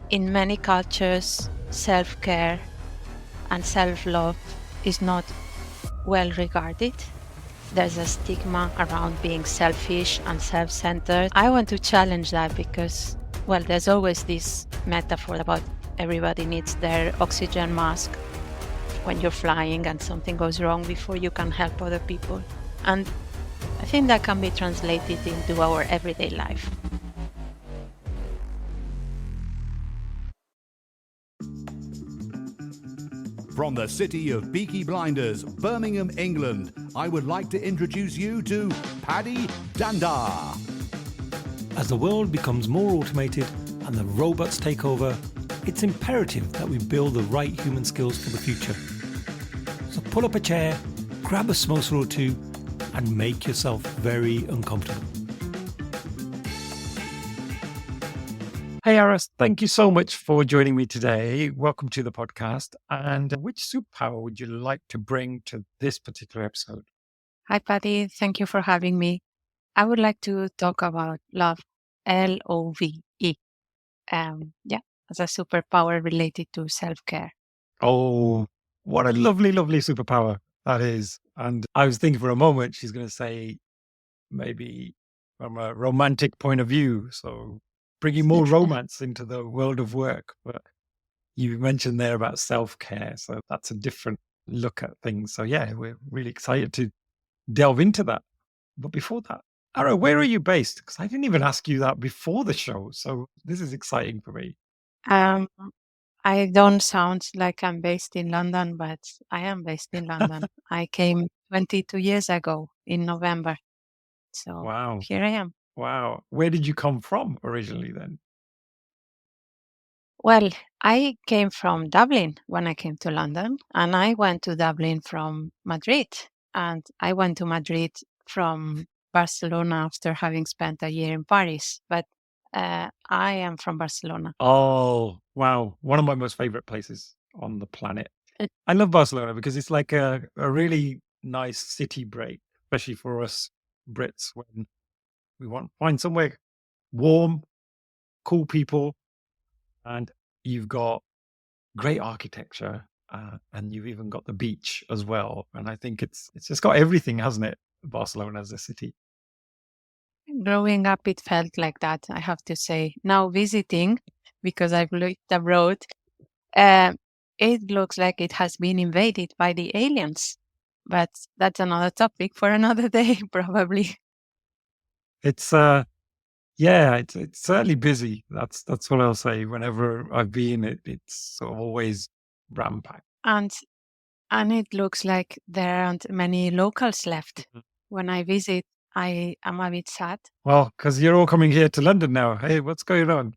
In many cultures, self-care and self-love is not well regarded. There's a stigma around being selfish and self-centered. I want to challenge that because, well, there's always this metaphor about everybody needs their oxygen mask when you're flying and something goes wrong before you can help other people. And I think that can be translated into our everyday life. From the city of Peaky Blinders, Birmingham, England, I would like to introduce you to Paddy Dandar. As the world becomes more automated and the robots take over, it's imperative that we build the right human skills for the future. So pull up a chair, grab a samosa or two, and make yourself very uncomfortable. Hey Aras, thank you so much for joining me today. Welcome to the podcast. And which superpower would you like to bring to this particular episode? Hi, Patty. Thank you for having me. I would like to talk about love, LOVE. As a superpower related to self-care. Oh, what a lovely, lovely superpower that is. And I was thinking for a moment, she's going to say maybe from a romantic point of view. So bringing more romance into the world of work. But you mentioned there about self-care. So that's a different look at things. So yeah, we're really excited to delve into that. But before that, Ara, where are you based? Because I didn't even ask you that before the show. So this is exciting for me. Um, I don't sound like I'm based in London, but I am based in London. I came 22 years ago in November. So Wow. here I am. Wow. Where did you come from originally then? Well, I came from Dublin when I came to London, and I went to Dublin from Madrid. And I went to Madrid from Barcelona after having spent a year in Paris. But I am from Barcelona. Oh, wow. One of my most favorite places on the planet. I love Barcelona because it's like a really nice city break, especially for us Brits when we want to find somewhere warm, cool people, and you've got great architecture, and you've even got the beach as well. And I think it's just got everything, hasn't it? Barcelona as a city. Growing up, it felt like that, I have to say. Now visiting, because I've lived abroad, uh, it looks like it has been invaded by the aliens. But that's another topic for another day, probably. It's it's certainly busy. That's what I'll say. Whenever I've been, it's sort of always rampacked. And and it looks like there aren't many locals left. Mhm. When I visit, I am a bit sad. Well, because you're all coming here to London now. Hey, what's going on?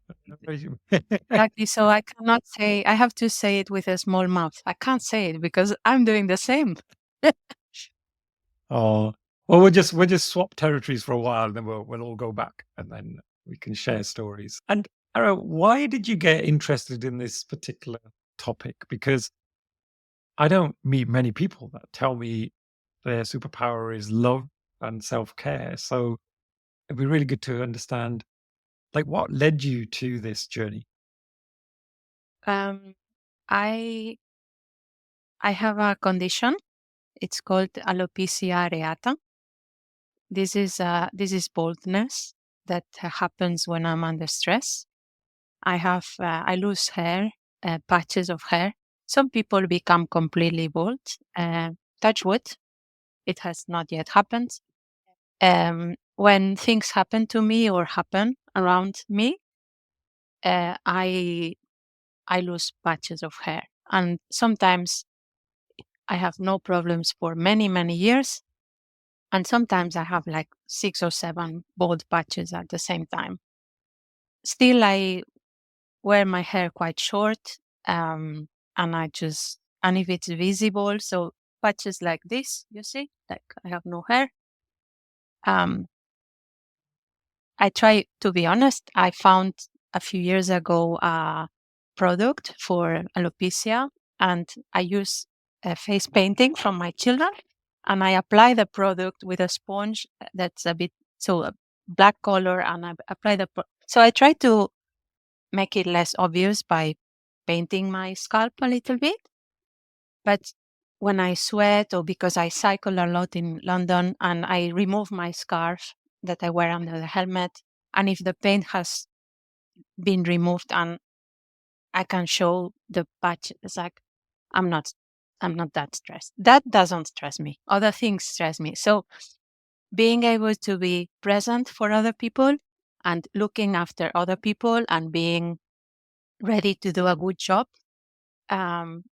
Exactly. So I cannot say, I have to say it with a small mouth. I can't say it because I'm doing the same. Oh, well, we'll just swap territories for a while, and then we'll all go back, and then we can share stories. And Ara, why did you get interested in this particular topic? Because I don't meet many people that tell me their superpower is love and self-care. So it'd be really good to understand, like, what led you to this journey? Um, I I have a condition. It's called alopecia areata. This is baldness that happens when I'm under stress. I lose hair, patches of hair. Some people become completely bald. Touch wood, it has not yet happened. When things happen to me or happen around me, I lose patches of hair, and sometimes I have no problems for many many years, and sometimes I have like 6 or 7 bald patches at the same time. Still, I wear my hair quite short, and and if it's visible, so patches like this, you see, like I have no hair. Um, I try to be honest. I found a few years ago a product for alopecia, and I use face painting from my children, and I apply the product with a sponge that's a bit so a black color, and I apply so I try to make it less obvious by painting my scalp a little bit. But when I sweat, or because I cycle a lot in London and I remove my scarf that I wear under the helmet, and if the paint has been removed and I can show the patch, it's like I'm not I'm not that stressed. That doesn't stress me. Other things stress me. So being able to be present for other people and looking after other people and being ready to do a good job, um,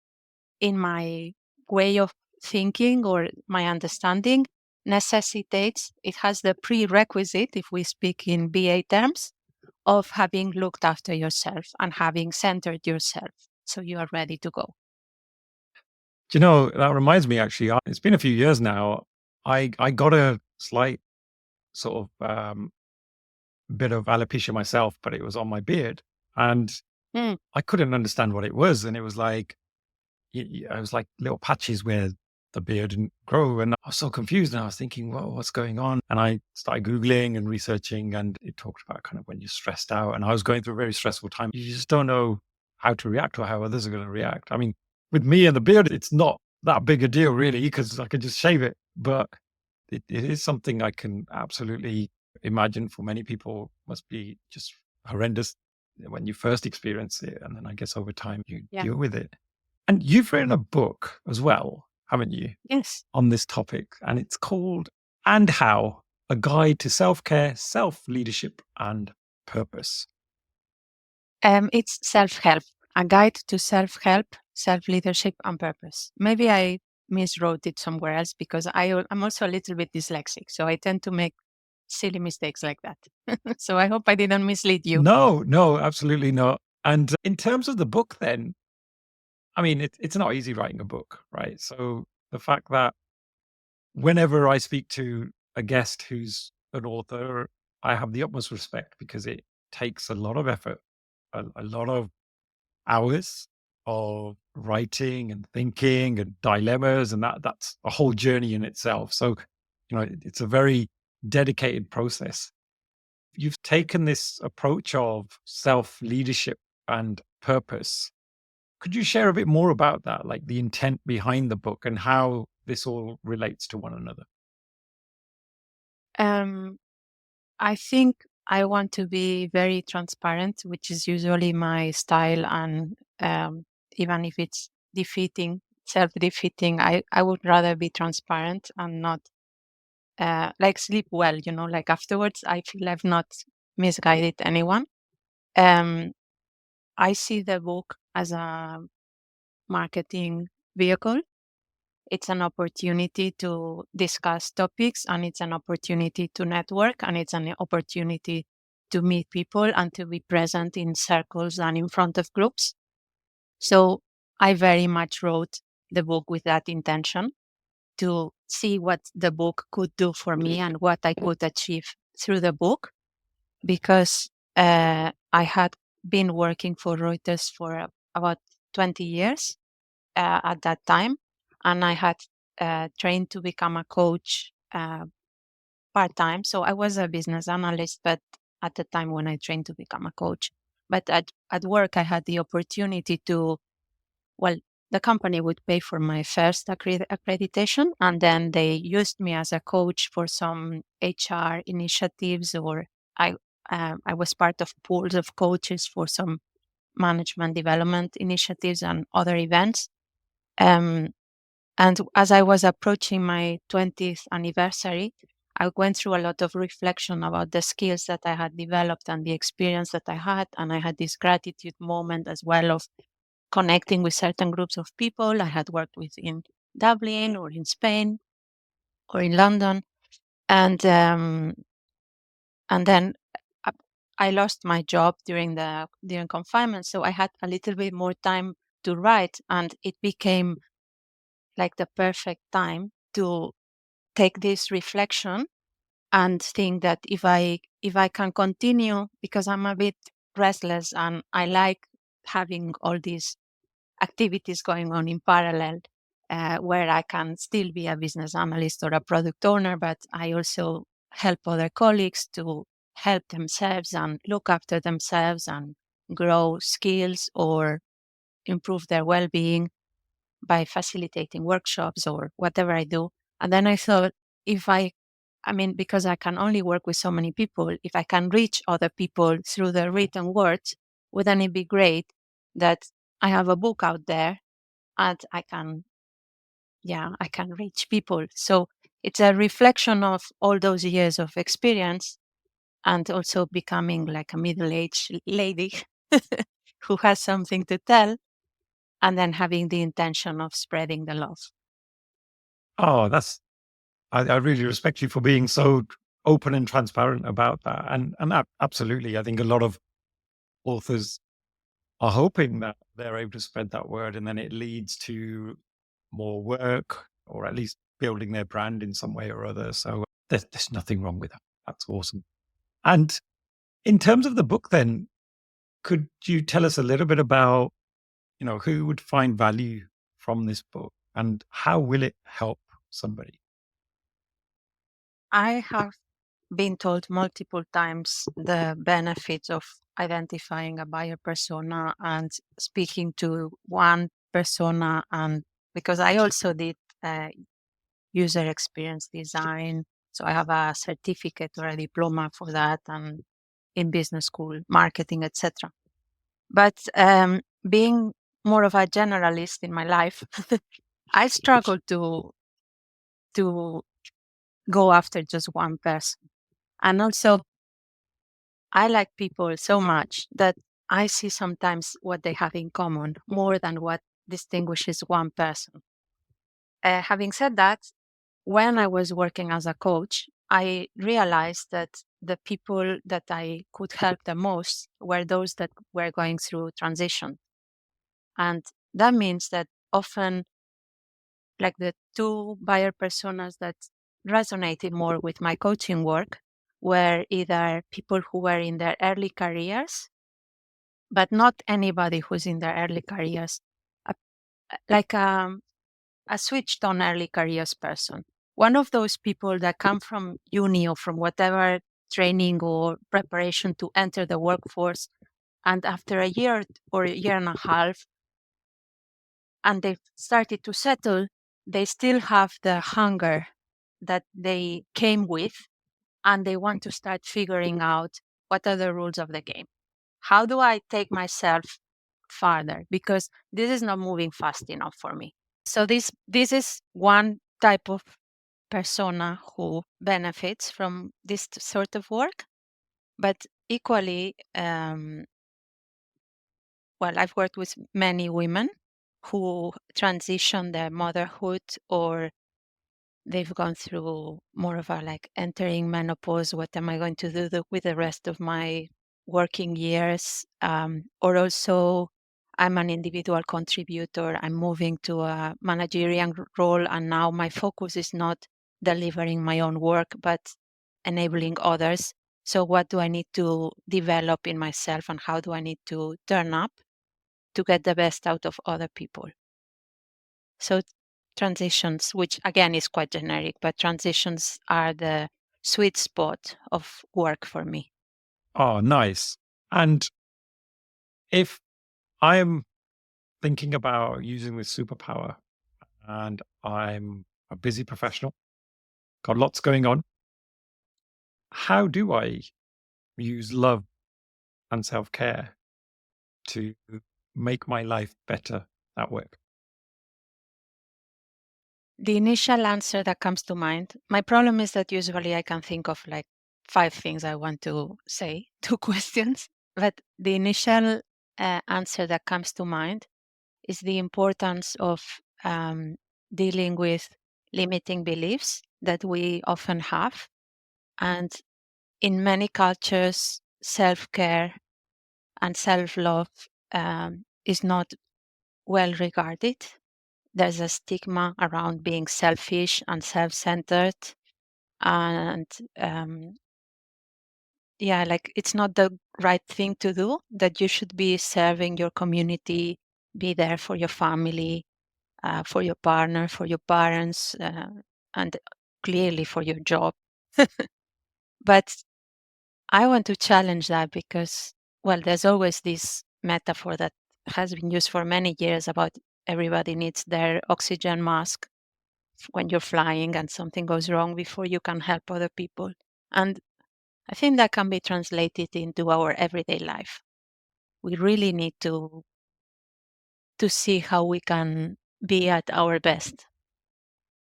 in my way of thinking or my understanding, necessitates, it has the prerequisite, if we speak in BA terms, of having looked after yourself and having centered yourself so you are ready to go. Do you know, that reminds me actually, it's been a few years now. I got a slight sort of bit of alopecia myself, but it was on my beard. And Mm, I couldn't understand what it was. And it was like, I was like little patches where the beard didn't grow. And I was so confused. And I was thinking, well, what's going on? And I started Googling and researching, and it talked about kind of when you're stressed out. And I was going through a very stressful time. You just don't know how to react or how others are going to react. I mean, with me and the beard, it's not that big a deal, really, because I could just shave it. But it is something I can absolutely imagine for many people must be just horrendous when you first experience it. And then I guess over time you yeah. deal with it. And you've written a book as well, haven't you, Yes. on this topic? And it's called And How, A Guide to Self-Care, Self-Leadership and Purpose. It's self-help, a guide to self-help, self-leadership, and purpose. Maybe I miswrote it somewhere else because I'm also a little bit dyslexic, so I tend to make silly mistakes like that. So I hope I didn't mislead you. No, absolutely not. And in terms of the book then, I mean, it's not easy writing a book, right? So the fact that whenever I speak to a guest who's an author, I have the utmost respect because it takes a lot of effort, a lot of hours of writing and thinking and dilemmas, and that's a whole journey in itself. So, it's a very dedicated process. You've taken this approach of self leadership and purpose. Could you share a bit more about that, like the intent behind the book and how this all relates to one another? Um, I think I want to be very transparent, which is usually my style, and even if it's defeating, self-defeating, I would rather be transparent and not like sleep well, like afterwards I feel I've not misguided anyone. Um, I see the book as a marketing vehicle. It's an opportunity to discuss topics, and it's an opportunity to network, and it's an opportunity to meet people and to be present in circles and in front of groups. So I very much wrote the book with that intention, to see what the book could do for me and what I could achieve through the book, because I had been working for Reuters for about 20 years at that time, and I had trained to become a coach part time. So I was a business analyst, but at the time when I trained to become a coach, but at work I had the opportunity to, well, the company would pay for my first accreditation, and then they used me as a coach for some HR initiatives, or I I was part of pools of coaches for some management development initiatives and other events. Um, and as I was approaching my 20th anniversary, I went through a lot of reflection about the skills that I had developed and the experience that I had. And I had this gratitude moment as well of connecting with certain groups of people I had worked with in Dublin or in Spain or in London. And and then I I lost my job during confinement, so I had a little bit more time to write, and it became like the perfect time to take this reflection and think that if I can continue, because I'm a bit restless and I like having all these activities going on in parallel, where I can still be a business analyst or a product owner, but I also help other colleagues to help themselves and look after themselves and grow skills or improve their well-being by facilitating workshops or whatever I do. And then I thought, if I mean, because I can only work with so many people, if I can reach other people through the written words, wouldn't it be great that I have a book out there and I can reach people. So it's a reflection of all those years of experience and also becoming like a middle-aged lady who has something to tell and then having the intention of spreading the love. Oh, I really respect you for being so open and transparent about that. And absolutely, I think a lot of authors are hoping that they're able to spread that word and then it leads to more work or at least building their brand in some way or other. So there's nothing wrong with that. That's awesome. And in terms of the book, then, could you tell us a little bit about, who would find value from this book and how will it help somebody? I have been told multiple times the benefits of identifying a buyer persona and speaking to one persona. And because I also did user experience design, so I have a certificate or a diploma for that, and in business school, marketing, etc. But being more of a generalist in my life, I struggle to go after just one person. And also, I like people so much that I see sometimes what they have in common more than what distinguishes one person. Having said that, when I was working as a coach, I realized that the people that I could help the most were those that were going through transition. And that means that often, like the two buyer personas that resonated more with my coaching work were either people who were in their early careers, but not anybody who's in their early careers, a, like a switched on early careers person. One of those people that come from uni or from whatever training or preparation to enter the workforce. And after a year or a year and a half, and they've started to settle, they still have the hunger that they came with, and they want to start figuring out what are the rules of the game. How do I take myself farther? Because this is not moving fast enough for me. So this is one type of persona who benefits from this sort of work, but equally, well, I've worked with many women who transition their motherhood or they've gone through more of a like entering menopause. What am I going to do with the rest of my working years? Or also, I'm an individual contributor. I'm moving to a managerial role, and now my focus is not delivering my own work, but enabling others. So, what do I need to develop in myself, and how do I need to turn up to get the best out of other people? So transitions, which again is quite generic, but transitions are the sweet spot of work for me. Oh, nice. And if I am thinking about using this superpower and I'm a busy professional, got lots going on, how do I use love and self care to make my life better at work? The initial answer that comes to mind, my problem is that usually I can think of like 5 things I want to say, 2 questions, but the initial answer that comes to mind is the importance of dealing with limiting beliefs that we often have. And in many cultures, self care and self love is not well regarded. There's a stigma around being selfish and self centered. And yeah, like it's not the right thing to do, that you should be serving your community, be there for your family, for your partner, for your parents, and clearly for your job. But I want to challenge that because well, there's always this metaphor that has been used for many years about everybody needs their oxygen mask when you're flying and something goes wrong before you can help other people. And I think that can be translated into our everyday life. We really need to see how we can be at our best.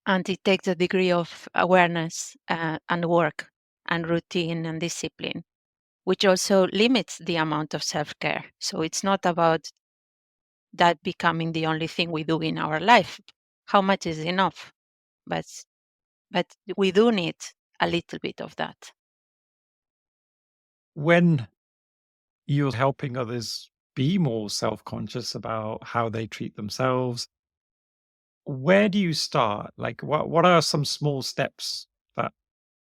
And it takes a degree of awareness and work and routine and discipline, which also limits the amount of self care. So it's not about that becoming the only thing we do in our life. How much is enough? But but we do need a little bit of that. When you're helping others be more self-conscious about how they treat themselves, where do you start? Like, what are some small steps that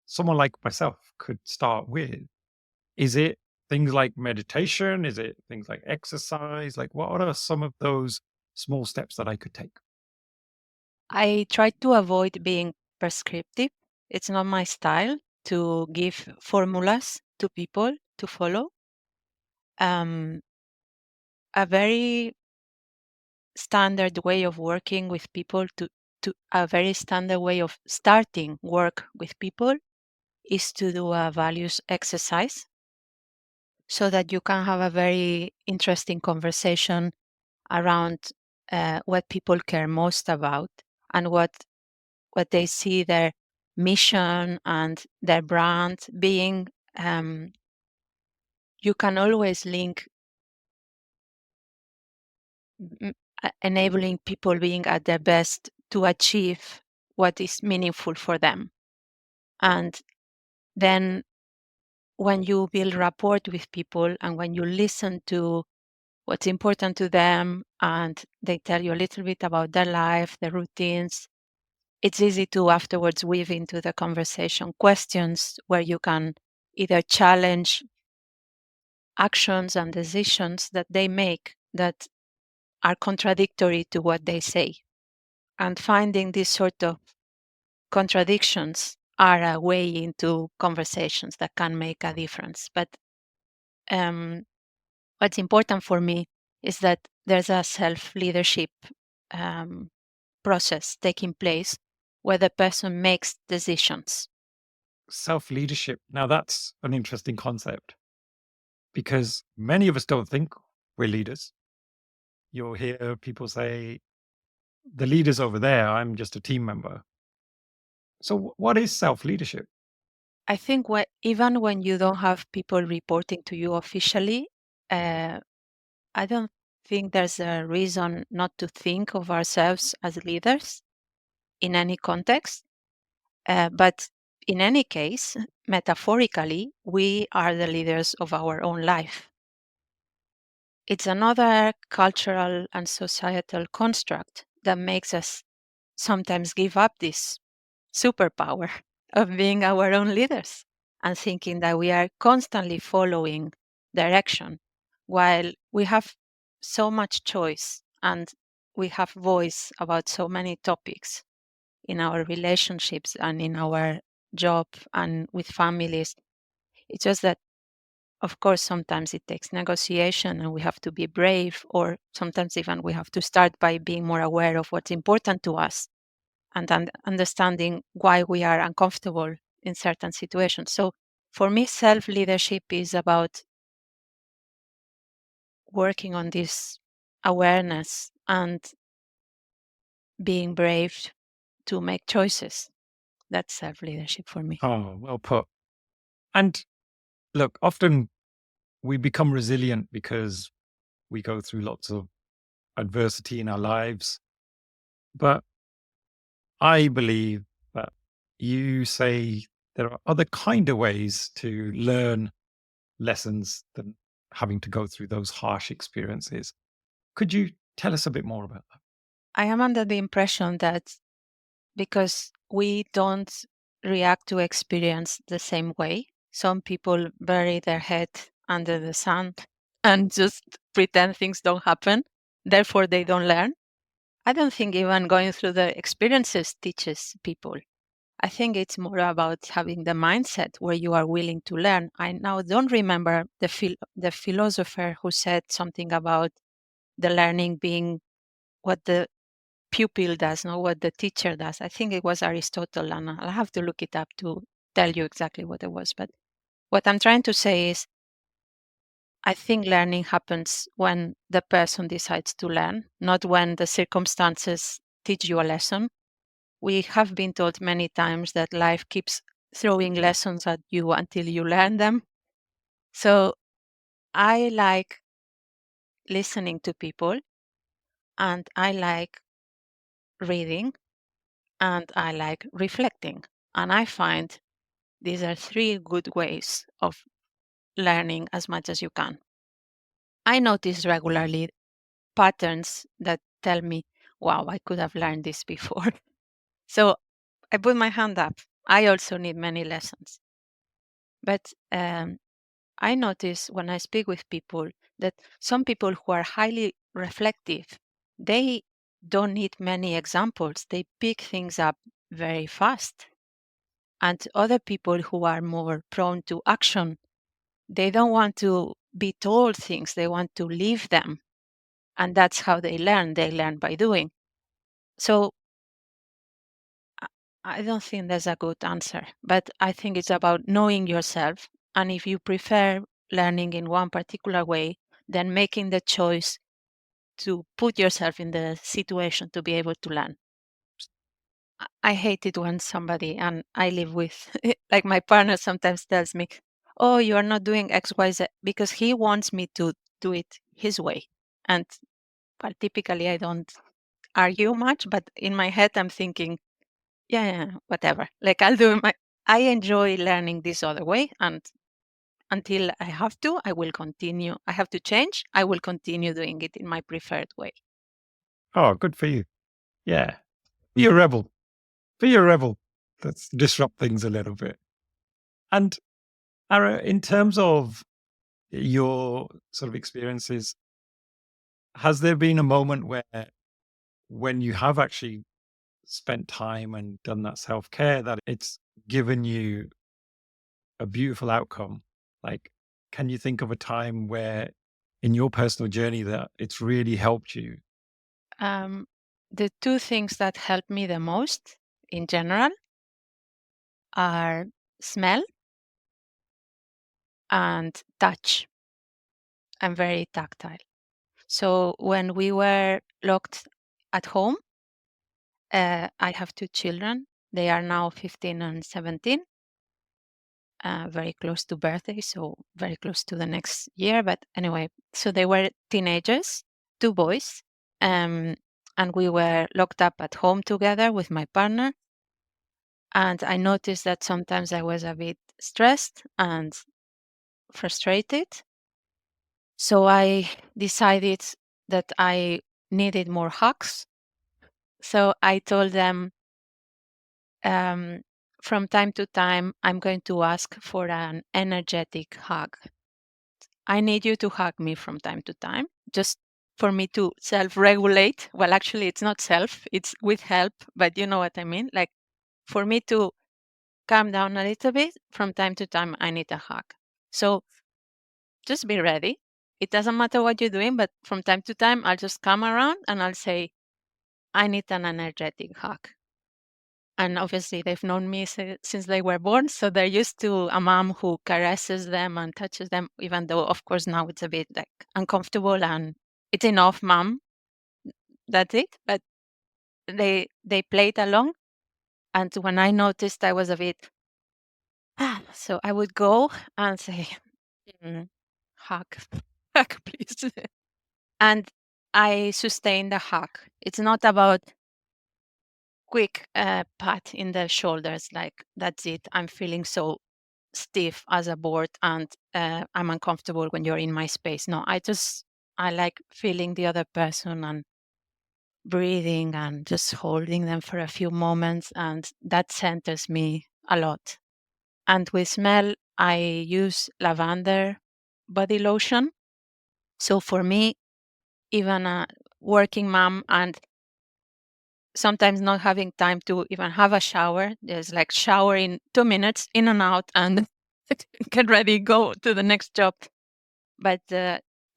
someone like myself could start with? Is it things like meditation? Is it things like exercise? Like, what are some of those small steps that I could take? I try to avoid being prescriptive. It's not my style to give formulas to people to follow. Um, a very standard way of working with people to a very standard way of starting work with people is to do a values exercise so that you can have a very interesting conversation around what people care most about and what they see their mission and their brand being. You can always link enabling people being at their best to achieve what is meaningful for them. And then when you build rapport with people and when you listen to what's important to them and they tell you a little bit about their life, their routines, it's easy to afterwards weave into the conversation questions where you can either challenge actions and decisions that they make that are contradictory to what they say. And finding these sort of contradictions are a way into conversations that can make a difference. But um, what's important for me is that there's a self leadership um, process taking place where the person makes decisions. Self leadership. Now, that's an interesting concept because many of us don't think we're leaders. You'll hear people say, the leader's over there, I'm just a team member. So, what is self leadership? I think even when you don't have people reporting to you officially, uh, I don't think there's a reason not to think of ourselves as leaders in any context. But in any case, metaphorically, we are the leaders of our own life. It's another cultural and societal construct that makes us sometimes give up this superpower of being our own leaders and thinking that we are constantly following direction while we have so much choice and we have voice about so many topics in our relationships and in our job and with families. It's just that, of course, sometimes it takes negotiation and we have to be brave, or sometimes even we have to start by being more aware of what's important to us and understanding why we are uncomfortable in certain situations. So for me, self leadership is about working on this awareness and being brave to make choices. That's self leadership for me. Oh, well put. And look, often we become resilient because we go through lots of adversity in our lives. But I believe that you say there are other kind of ways to learn lessons than having to go through those harsh experiences. Could you tell us a bit more about that? I am under the impression that because we don't react to experience the same way, some people bury their head under the sand and just pretend things don't happen. Therefore, they don't learn. I don't think even going through the experiences teaches people. I think it's more about having the mindset where you are willing to learn. I now don't remember the philosopher who said something about the learning being what the pupil does, not what the teacher does. I think it was Aristotle, and I'll have to look it up to tell you exactly what it was. But what I'm trying to say is, I think learning happens when the person decides to learn, not when the circumstances teach you a lesson. We have been told many times that life keeps throwing lessons at you until you learn them. So I like listening to people, and I like reading, and I like reflecting. And I find these are three good ways of learning as much as you can. I notice regularly patterns that tell me, wow, I could have learned this before. So I put my hand up. I also need many lessons. But I notice when I speak with people that some people who are highly reflective, they don't need many examples. They pick things up very fast. And other people who are more prone to action, they don't want to be told things, they want to live them. And that's how they learn. They learn by doing. So I I don't think there's a good answer, but I think it's about knowing yourself. And if you prefer learning in one particular way, then making the choice to put yourself in the situation to be able to learn. I hate it when somebody, and I live with, like my partner sometimes tells me, oh, you are not doing X, Y, Z, because he wants me to do it his way. And well, typically I don't argue much, but in my head, I'm thinking, yeah, whatever. Like I'll do my, I enjoy learning this other way. And until I have to, I will continue. I have to change. I will continue doing it in my preferred way. Oh, good for you. Yeah. Be a rebel. Be a rebel. Let's disrupt things a little bit. And Ara, in terms of your sort of experiences, has there been a moment where when you have actually spent time and done that self-care that it's given you a beautiful outcome? Like, can you think of a time where in your personal journey that it's really helped you? Um, the two things that help me the most in general are smell and touch. I'm very tactile. So when we were locked at home, I have two children. They are now 15 and 17, very close to birthday, so very close to the next year. But anyway, so they were teenagers, two boys, um, and we were locked up at home together with my partner. And I noticed that sometimes I was a bit stressed and frustrated. So I decided that I needed more hugs. So I told them, um, from time to time, I'm going to ask for an energetic hug. I need you to hug me from time to time, just for me to self regulate. Well, actually, it's not self, it's with help, but you know what I mean? Like for me to calm down a little bit, from time to time, I need a hug. So just be ready. It doesn't matter what you're doing, but from time to time, I'll just come around and I'll say, I need an energetic hug. And obviously, they've known me since they were born. So they're used to a mom who caresses them and touches them, even though, of course, now it's a bit like uncomfortable and it's enough, mom. That's it. But they played along. And when I noticed I was a bit, so I would go and say, "Mm, hug, hug, please." And I sustain the hug. It's not about quick pat in the shoulders, like that's it. I'm feeling so stiff as a board, and I'm uncomfortable when you're in my space. No, I like feeling the other person and breathing and just holding them for a few moments, and that centers me a lot. And with smell, I use lavender body lotion. So for me, even a working mom, and sometimes not having time to even have a shower. There's like shower in 2 minutes, in and out, and get ready, go to the next job. But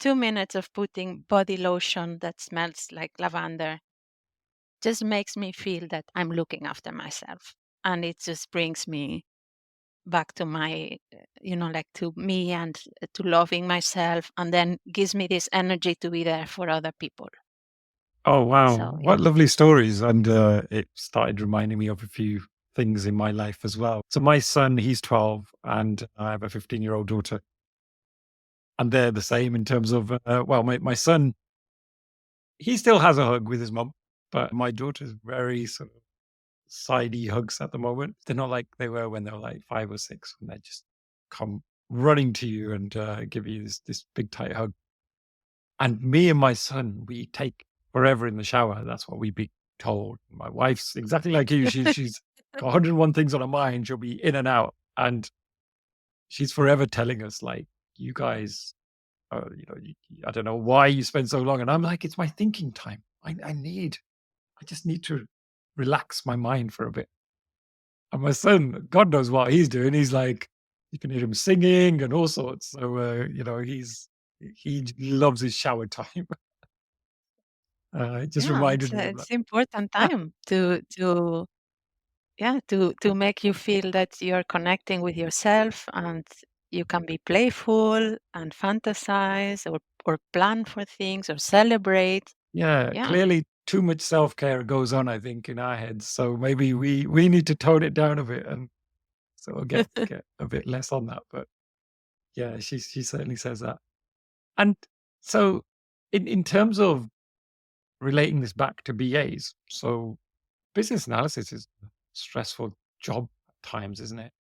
2 minutes of putting body lotion that smells like lavender just makes me feel that I'm looking after myself. And it just brings me back to my, like to me and to loving myself, and then gives me this energy to be there for other people. Oh, wow. So, What yeah. lovely stories. And it started reminding me of a few things in my life as well. So, my son, he's 12, and I have a 15-year-old daughter. And they're the same in terms of, my son, he still has a hug with his mum, but my daughter's very sort of sidey hugs at the moment. They're not like they were when they were like 5 or 6, when they just come running to you and give you this big tight hug. And me and my son, we take forever in the shower. That's what we be told. My wife's exactly like you. She's got 101 things on her mind. She'll be in and out, and she's forever telling us like, "You guys, I don't know why you spend so long." And I'm like, "It's my thinking time. I just need to relax my mind for a bit." And my son, God knows what he's doing. He's like, you can hear him singing and all sorts. So he loves his shower time. It just Yeah, reminded me of that. it's important time to yeah, to make you feel that you're connecting with yourself, and you can be playful and fantasize, or plan for things, or celebrate. Yeah, Yeah. clearly too much self-care goes on, I think, in our heads. So maybe we need to tone it down a bit, and so we'll get a bit less on that. But yeah, she certainly says that. And so in terms of relating this back to BAs, so business analysis is a stressful job at times, isn't it?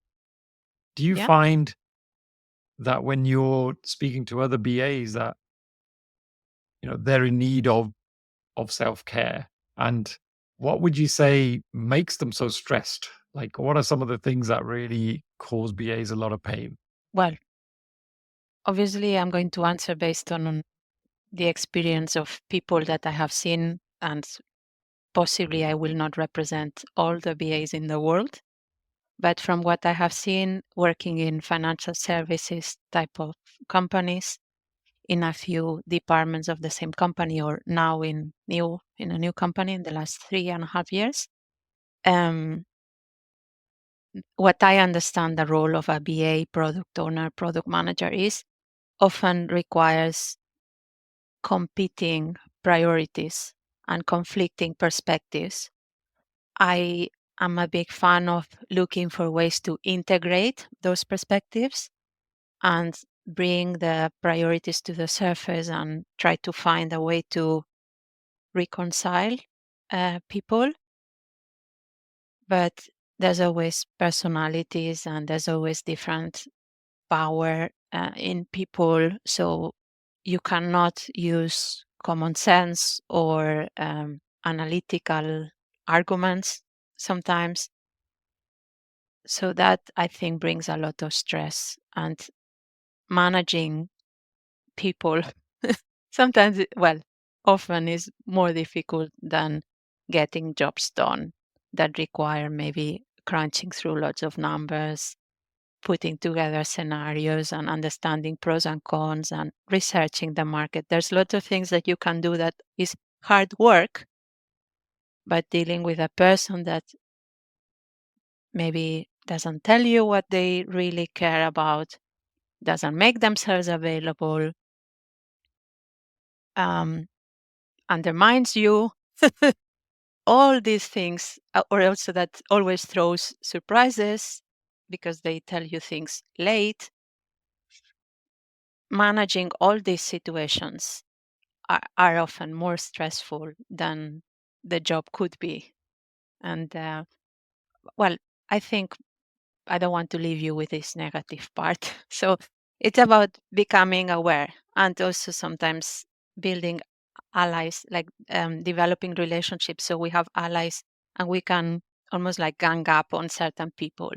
Do you Yeah. find that when you're speaking to other BAs that, they're in need of self-care, and what would you say makes them so stressed? Like, what are some of the things that really cause BAs a lot of pain? Well, obviously, I'm going to answer based on the experience of people that I have seen, and possibly I will not represent all the BAs in the world. But from what I have seen working in financial services type of companies, in a few departments of the same company, or now in a new company in the last 3.5 years, um, what I understand the role of a BA, product owner, product manager, is often requires competing priorities and conflicting perspectives. I am a big fan of looking for ways to integrate those perspectives and bring the priorities to the surface, and try to find a way to reconcile people. But there's always personalities, and there's always different power in people. So you cannot use common sense or analytical arguments sometimes. So that, I think, brings a lot of stress, and managing people sometimes, often is more difficult than getting jobs done that require maybe crunching through lots of numbers, putting together scenarios, and understanding pros and cons, and researching the market. There's lots of things that you can do that is hard work, but dealing with a person that maybe doesn't tell you what they really care about, doesn't make themselves available, um, undermines you, all these things, or also that always throws surprises because they tell you things late. Managing all these situations are often more stressful than the job could be. And well, I think I don't want to leave you with this negative part. So it's about becoming aware, and also sometimes building allies, like developing relationships. So we have allies, and we can almost like gang up on certain people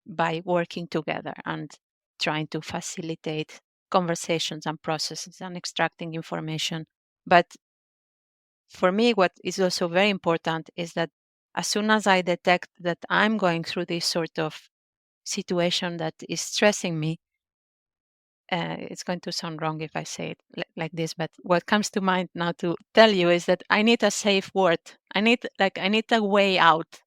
by working together and trying to facilitate conversations and processes and extracting information. But for me, what is also very important is that as soon as I detect that I'm going through this sort of situation that is stressing me, it's going to sound wrong if I say it like this, but what comes to mind now to tell you is that I need a safe word. I need a way out.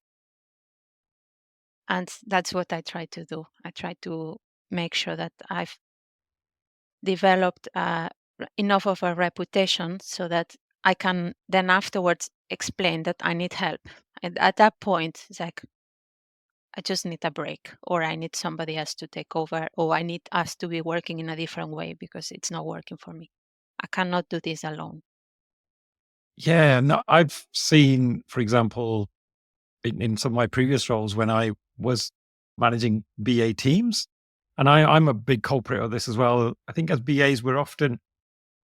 And that's what I try to do. I try to make sure that I've developed enough of a reputation so that I can then afterwards explain that I need help. And at that point, it's like, I just need a break, or I need somebody else to take over, or I need us to be working in a different way because it's not working for me. I cannot do this alone. Yeah, no, I've seen, for example, in some of my previous roles when I was managing BA teams, and I'm a big culprit of this as well. I think as BAs, we're often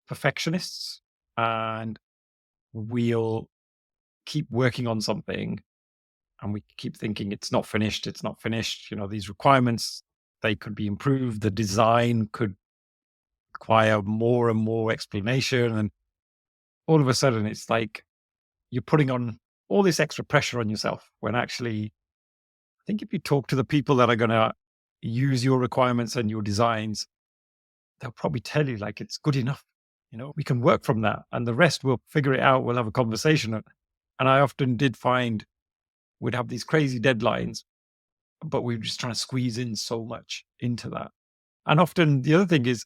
perfectionists and we'll keep working on something and we keep thinking it's not finished, it's not finished. You know, these requirements, they could be improved. The design could require more and more explanation. And all of a sudden, it's like you're putting on all this extra pressure on yourself when actually, I think if you talk to the people that are going to use your requirements and your designs, they'll probably tell you like it's good enough. You know, we can work from that and the rest we'll figure it out. We'll have a conversation. And I often did find we'd have these crazy deadlines, but we were just trying to squeeze in so much into that. And often the other thing is,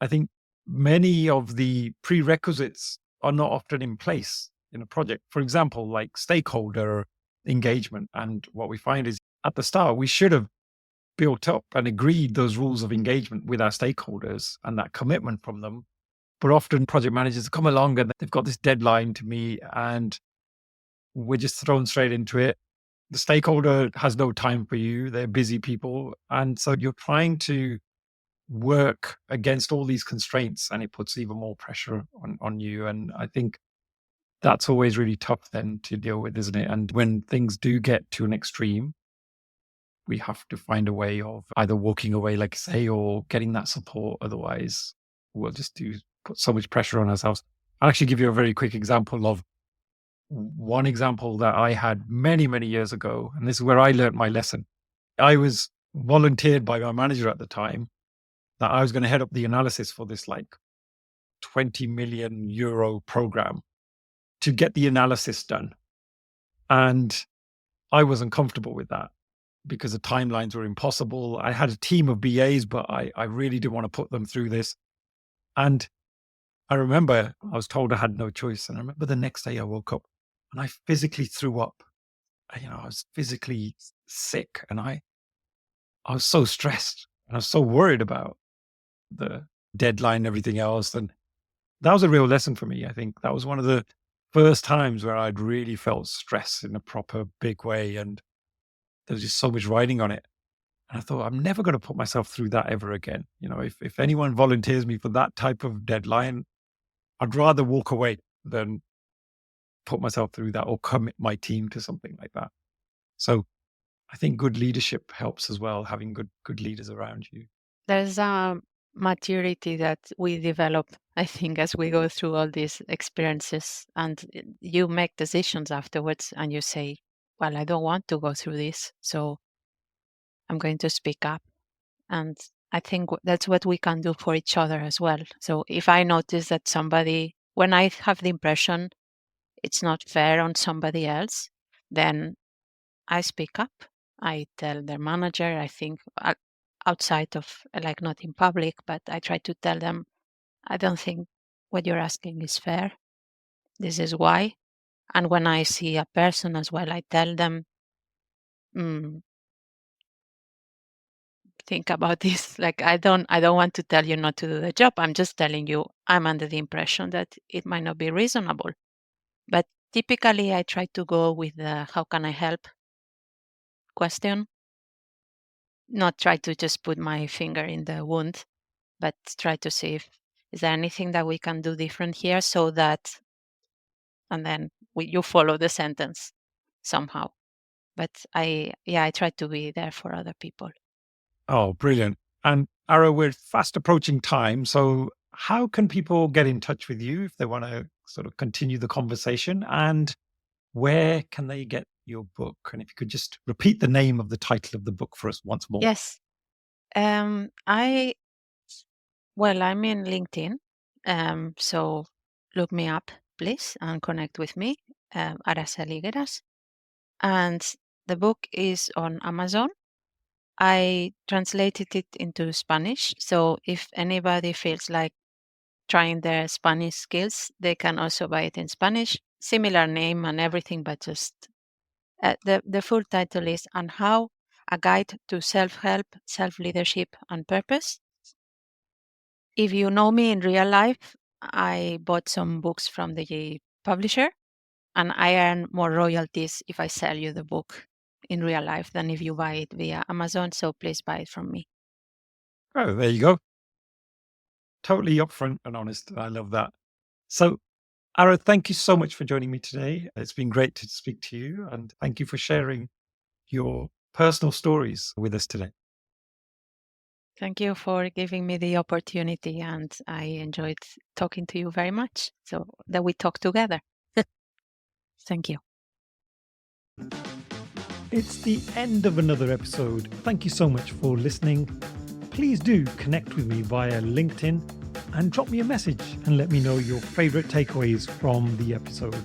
I think many of the prerequisites are not often in place in a project. For example, like stakeholder engagement. And what we find is at the start, we should have built up and agreed those rules of engagement with our stakeholders and that commitment from them. But often project managers come along and they've got this deadline to meet and we're just thrown straight into it. The stakeholder has no time for you. They're busy people. And so you're trying to work against all these constraints and it puts even more pressure on you. And I think that's always really tough then to deal with, isn't it? And when things do get to an extreme, we have to find a way of either walking away, like I say, or getting that support. Otherwise, we'll just put so much pressure on ourselves. I'll actually give you a very quick example of one example that I had many, many years ago. And this is where I learned my lesson. I was volunteered by my manager at the time that I was going to head up the analysis for this like 20 million euro program to get the analysis done. And I wasn't comfortable with that because the timelines were impossible. I had a team of BAs, but I really didn't want to put them through this. And I remember I was told I had no choice. And I remember the next day I woke up and I physically threw up. I was physically sick and I was so stressed and I was so worried about the deadline and everything else. And that was a real lesson for me. I think that was one of the first times where I'd really felt stress in a proper big way. And there was just so much riding on it. And I thought, I'm never going to put myself through that ever again. If anyone volunteers me for that type of deadline, I'd rather walk away than put myself through that or commit my team to something like that. So I think good leadership helps as well, having good leaders around you. There's a maturity that we develop, I think, as we go through all these experiences, and you make decisions afterwards and you say, well, I don't want to go through this, so I'm going to speak up. And I think that's what we can do for each other as well. So if I notice that somebody, when I have the impression it's not fair on somebody else, then I speak up. I tell their manager, I think outside of, like, not in public, but I try to tell them, I don't think what you're asking is fair. This is why. And when I see a person as well, I tell them, mm, think about this. Like, I don't want to tell you not to do the job. I'm just telling you I'm under the impression that it might not be reasonable. But typically I try to go with the how can I help question, not try to just put my finger in the wound, but try to see if is there anything that we can do different here so that, and then you follow the sentence somehow. But I try to be there for other people. Oh, brilliant. And Ara, we're fast approaching time. So how can people get in touch with you if they want to sort of continue the conversation. And where can they get your book? And if you could just repeat the name of the title of the book for us once more. Yes. I'm in LinkedIn. So look me up, please, and connect with me, Araceli Gueras. And the book is on Amazon. I translated it into Spanish. So if anybody feels like trying their Spanish skills, they can also buy it in Spanish. Similar name and everything, but just the full title is "On How: A Guide to Self-Help, Self-Leadership, and Purpose." If you know me in real life, I bought some books from the publisher, and I earn more royalties if I sell you the book in real life than if you buy it via Amazon. So please buy it from me. Oh, there you go. Totally upfront and honest. I love that. So, Ara, thank you so much for joining me today. It's been great to speak to you, and thank you for sharing your personal stories with us today. Thank you for giving me the opportunity, and I enjoyed talking to you very much. So that we talk together. Thank you. It's the end of another episode. Thank you so much for listening. Please do connect with me via LinkedIn and drop me a message and let me know your favorite takeaways from the episode.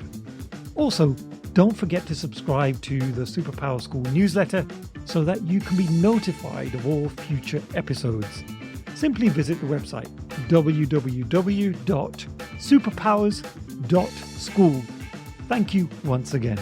Also, don't forget to subscribe to the Superpower School newsletter so that you can be notified of all future episodes. Simply visit the website www.superpowers.school. Thank you once again.